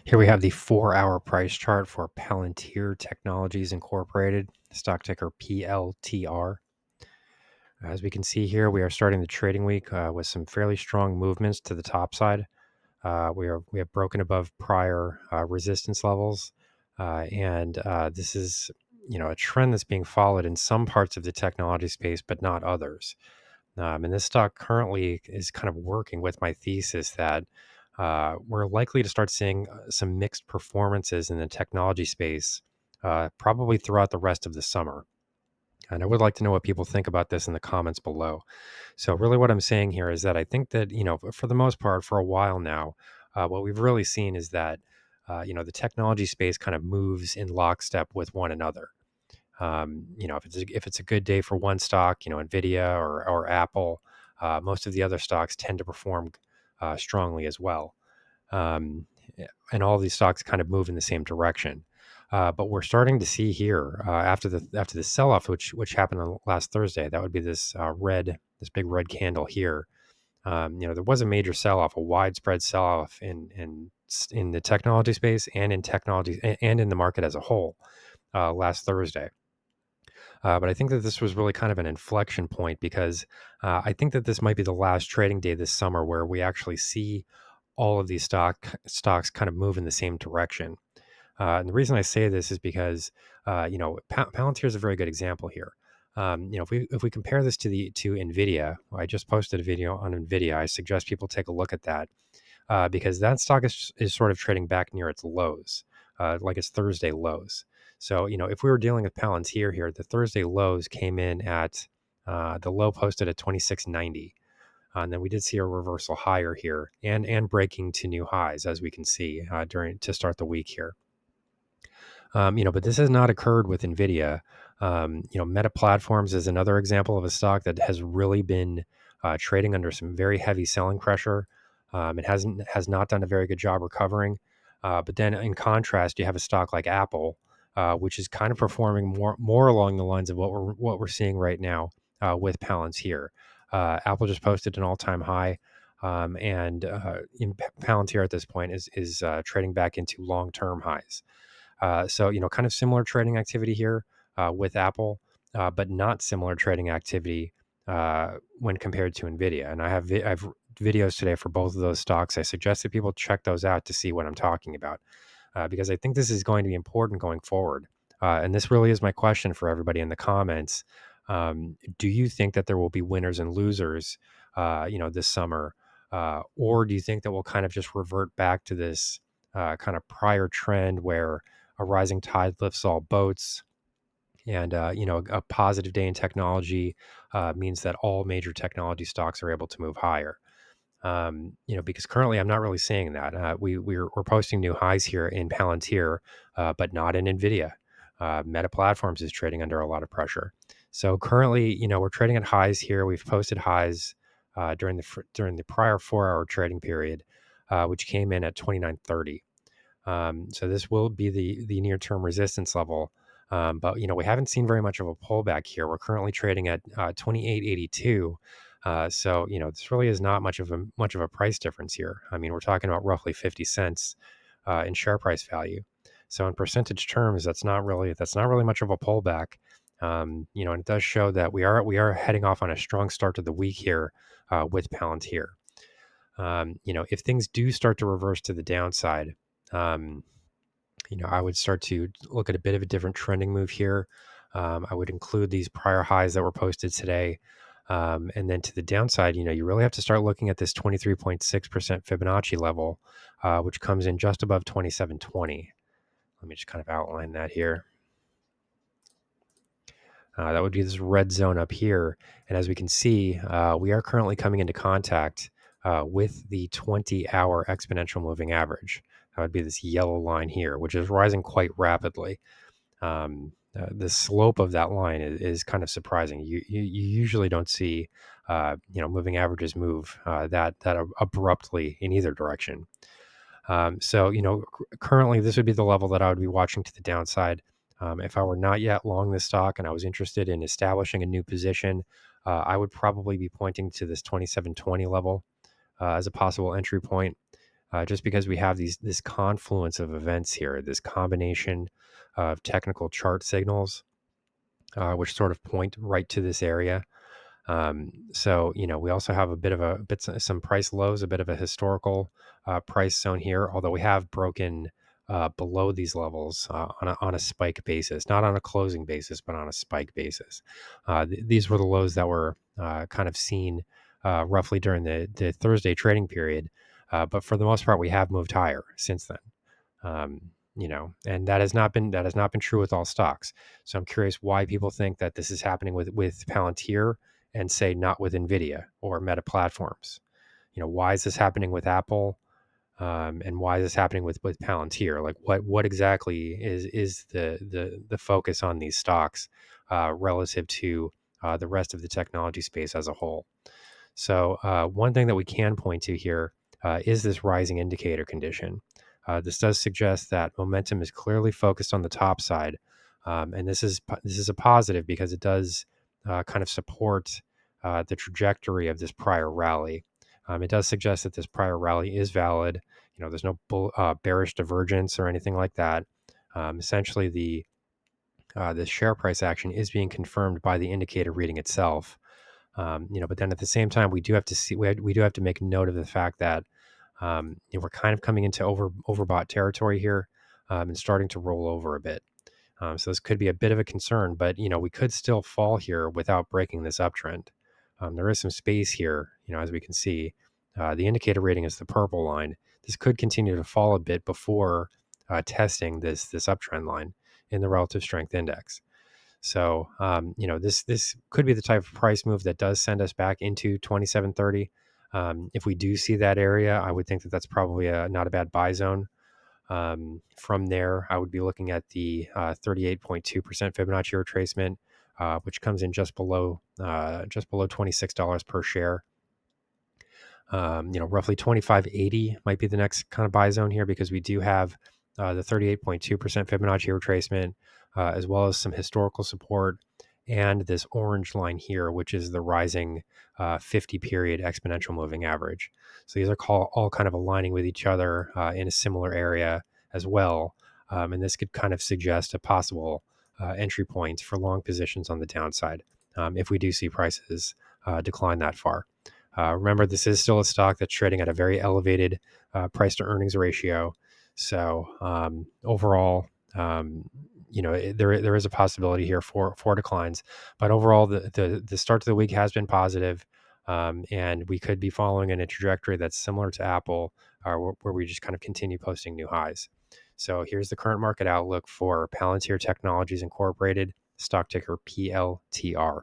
Here we have the 4-hour price chart for Palantir Technologies Incorporated, stock ticker PLTR. As we can see here, we are starting the trading week with some fairly strong movements to the top side. We have broken above prior resistance levels, and this is a trend that's being followed in some parts of the technology space, but not others. And this stock currently is kind of working with my thesis that we're likely to start seeing some mixed performances in the technology space, probably throughout the rest of the summer. And I would like to know what people think about this in the comments below. So, really, what I'm saying here is that I think that, for the most part, for a while now, what we've really seen is that, the technology space kind of moves in lockstep with one another. If it's a good day for one stock, Nvidia or Apple, most of the other stocks tend to perform strongly as well. Um, and all these stocks kind of move in the same direction. But we're starting to see here after the sell off, which happened on last Thursday. That would be this big red candle here. There was a major sell off, a widespread sell off in the technology space and in technology and in the market as a whole last Thursday. But I think that this was really kind of an inflection point because I think that this might be the last trading day this summer where we actually see all of these stocks kind of move in the same direction. And the reason I say this is because Palantir is a very good example here. If we compare this to Nvidia, I just posted a video on Nvidia. I suggest people take a look at that because that stock is sort of trading back near its lows, like its Thursday lows. So, if we were dealing with Palantir here, the Thursday lows came in at the low posted at 2690. And then we did see a reversal higher here and breaking to new highs, as we can see to start the week here. But this has not occurred with NVIDIA. Meta Platforms is another example of a stock that has really been trading under some very heavy selling pressure. It has not done a very good job recovering. But then in contrast, you have a stock like Apple, which is kind of performing more along the lines of what we're seeing right now with Palantir. Apple just posted an all-time high. And in Palantir at this point is trading back into long-term highs. So, kind of similar trading activity here with Apple, but not similar trading activity when compared to NVIDIA. And I've videos today for both of those stocks. I suggest that people check those out to see what I'm talking about because I think this is going to be important going forward. And this really is my question for everybody in the comments. Do you think that there will be winners and losers, this summer? Or do you think that we'll kind of just revert back to this kind of prior trend where a rising tide lifts all boats, and a positive day in technology means that all major technology stocks are able to move higher. Because currently I'm not really seeing that. We're posting new highs here in Palantir, but not in Nvidia. Meta Platforms is trading under a lot of pressure. So currently, we're trading at highs here. We've posted highs during the prior 4-hour trading period, which came in at 2930. So this will be the near term resistance level. But we haven't seen very much of a pullback here. We're currently trading at 2882. So this really is not much of a price difference here. I mean, we're talking about roughly 50 cents in share price value. So in percentage terms, that's not really much of a pullback. And it does show that we are heading off on a strong start to the week here with Palantir. If things do start to reverse to the downside, um, I would start to look at a bit of a different trending move here. I would include these prior highs that were posted today. And then to the downside, you really have to start looking at this 23.6% Fibonacci level, which comes in just above 2720. Let me just kind of outline that here. That would be this red zone up here. And as we can see, we are currently coming into contact with the 20-hour exponential moving average. That would be this yellow line here, which is rising quite rapidly. The slope of that line is kind of surprising. You usually don't see, moving averages move that abruptly in either direction. So, currently this would be the level that I would be watching to the downside. If I were not yet long this stock and I was interested in establishing a new position, I would probably be pointing to this 2720 level as a possible entry point. just because we have this confluence of events here, this combination of technical chart signals, which sort of point right to this area. So, we also have a bit of some price lows, a bit of a historical price zone here, although we have broken below these levels on a spike basis, not on a closing basis, but on a spike basis. These were the lows that were kind of seen roughly during the Thursday trading period. But for the most part, we have moved higher since then. And that has not been true with all stocks. So I'm curious why people think that this is happening with Palantir and say not with Nvidia or Meta Platforms. Why is this happening with Apple? And why is this happening with Palantir? Like what exactly is the focus on these stocks relative to the rest of the technology space as a whole? So one thing that we can point to here is this rising indicator condition. This does suggest that momentum is clearly focused on the top side, and this is a positive because it does kind of support the trajectory of this prior rally. It does suggest that this prior rally is valid. There's no bearish divergence or anything like that. Essentially, the share price action is being confirmed by the indicator reading itself. But then at the same time, we do have to make note of the fact that we're kind of coming into overbought territory here and starting to roll over a bit. So this could be a bit of a concern, but we could still fall here without breaking this uptrend. There is some space here, as we can see. The indicator rating is the purple line. This could continue to fall a bit before testing this uptrend line in the relative strength index. So, this could be the type of price move that does send us back into 2730. If we do see that area, I would think that that's probably not a bad buy zone. From there, I would be looking at the 38.2% Fibonacci retracement, which comes in just below $26 per share. Roughly 2580 might be the next kind of buy zone here because we do have the 38.2% Fibonacci retracement, as well as some historical support and this orange line here, which is the rising 50 period exponential moving average. So these are all kind of aligning with each other in a similar area as well. And this could kind of suggest a possible entry point for long positions on the downside if we do see prices decline that far. Remember, this is still a stock that's trading at a very elevated price to earnings ratio. So overall, there is a possibility here for declines. But overall, the start to the week has been positive, and we could be following in a trajectory that's similar to Apple, where we just kind of continue posting new highs. So here's the current market outlook for Palantir Technologies Incorporated, stock ticker PLTR.